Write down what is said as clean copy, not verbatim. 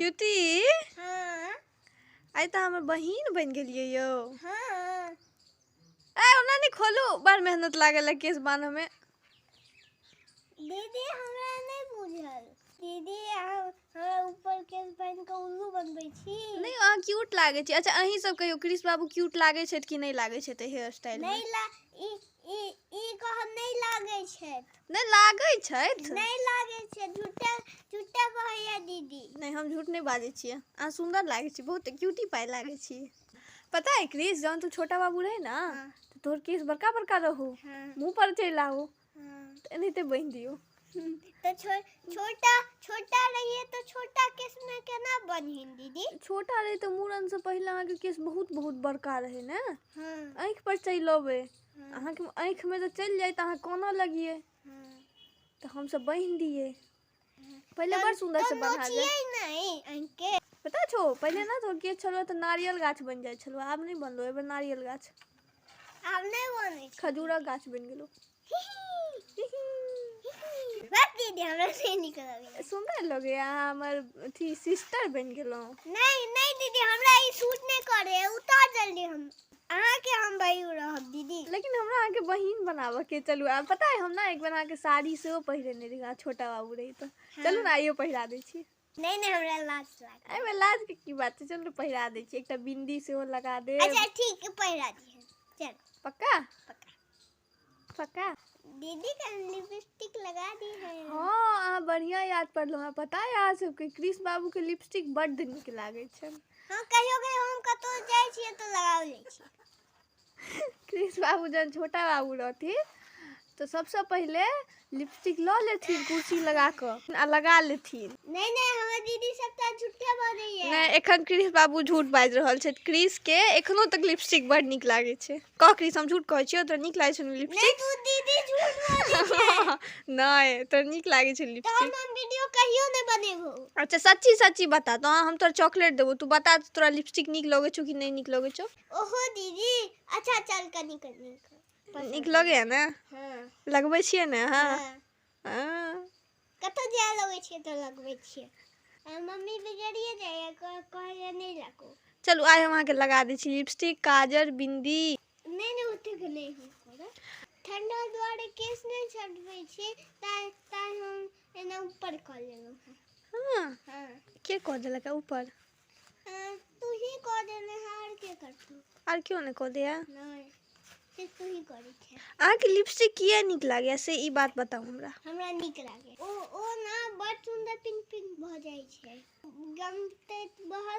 Cutie हाँ आई तो हमर बहिन बन गेलिए यो। हाँ ए ओना नहीं खोलू, बड़ मेहनत लागल केस बांधे में। दीदी हमरा नहीं बुझल। दीदी हमरा ऊपर केस बांध के उल्लू बनबै छी। नहीं अहाँ क्यूट लागे छी। अच्छा अहीं सब कहियो क्रिस बाबू क्यूट लागे छथि कि नहीं लागे छथि हेयर स्टाइल में? नहीं ला ई कह नहीं लागे छै। नहीं लागे छथि। नहीं लागे छै, झूठा झूठा कहैया दीदी। नहीं हम झूठ नहीं बाजे छिए। अहाँ सुंदर लागे छी, बहुत क्यूटी पाई लागे छी। पता है क्रिस, जब तू छोटा बाबू रहे ना तो तोर केस बड़का बड़का रहो, मुंह पर चल आओ तो एनाहिते बांध दियो। तो छोटा छोटा रहिए तो छोटा केस में केना बन्हिन दीदी? छोटा रहे तो मूड़न से पहले अहाँ के केस बहुत बहुत बड़का रहे ना। हाँ आँख पर चल अबे, अहाँ के आँख में तो चल जाए तो अहाँ कोना लगिए, तो हम सब बांध दिए। पहले बड़ सुंदर से बना जाए नहीं अंके। पता छो पहले ना तो केस छलो तो नारियल गाछ बन जाए छलो, आब नहीं बनलो। एबर नारियल गाछ आब नहीं बने छै। खजूरक गाछ बन गेलो। बात दीदी हमरा से निकल गया। सुंदर लगे अहाँ हमर थी सिस्टर बन गेलो। नहीं नहीं दीदी हमरा ई सूट नहीं करे, उतार जल्दी। हम अहाँ के हम बहिन रहब दीदी। लेकिन हमरा अहाँ के बहिन बनावे के चलू। आ पता है हम ना एक बार अहाँ के साड़ी से पहिरने रही, छोटा बाबू रही तो चलू ना आइयो पहिरा दे छी। नहीं नहीं हमरा लाज लागे। एमे लाज के की बात है, चलो पहिरा दे छी। एकटा बिंदी से वो लगा दे। अच्छा ठीक है पहिरा दी। चल पक्का पक्का पक्का। दीदी का लिपस्टिक लगा दी है। हाँ अहाँ बढ़िया याद पड़लो। हमरा पता है अहाँ सबके क्रिस बाबू के लिपस्टिक बड्ड नीक लागे छै। हाँ कहियो कहियो हम कतो जाय छियै तो लगाव लै छी। क्रिस बाबू जब छोटा बाबू रहती तो सबसे पहले लिपस्टिक लो लेथिन कुर्सी लगा कर आ लगा लेथिन। नहीं नहीं हमर दीदी सबटा झूठे बोलै है। नहीं एखन क्रिस बाबू झूठ बाजि रहल छै। क्रिस के एखनो तक लिपस्टिक बड़ नीक लागे छै। कह क्रिस हम झूठ कहै छियै, तोरा नीक लागे छै नहीं लिपस्टिक? तू दीदी झूठ बोलै छै। नहीं तोरा नीक लागे छै तो लिपस्टिक? हम वीडियो कहियो नहीं बनेबो। अच्छा सच्ची सच्ची बता तो हम तोरा चॉकलेट देबो। तू बता तोरा लिपस्टिक नीक लगे छौ कि नहीं नीक लगे छौ? ओहो दीदी अच्छा चल कनी कनी नीक लगे है ना? हाँ लगबै छियै ने? हाँ हाँ कतो जाय लगे छियै तो लगबै छियै। मम्मी बिगड़िए जाए कहले नहीं लगो। चलू आइ हम अहाँके लगा दै छी लिपस्टिक, काजर, बिंदी। नहीं नहीं ओते के नहीं हो करे। ठंडा द्वारे केस नहीं छटबै छी, ताई हम एना ऊपर कर लेलो है। हाँ हाँ के कह देलक ऊपर? तू ही कह देने हार के करतू। आर क्यों ने कह दिया? नहीं सिर्फ तू ही करै छै। अहाँके लिपस्टिक किया नीक लागे से ई बात बताऊ हमरा। हमरा नीक लागे। ओ ना बड़ सुंदर पिंक पिंक भ जाय छै। गमते बह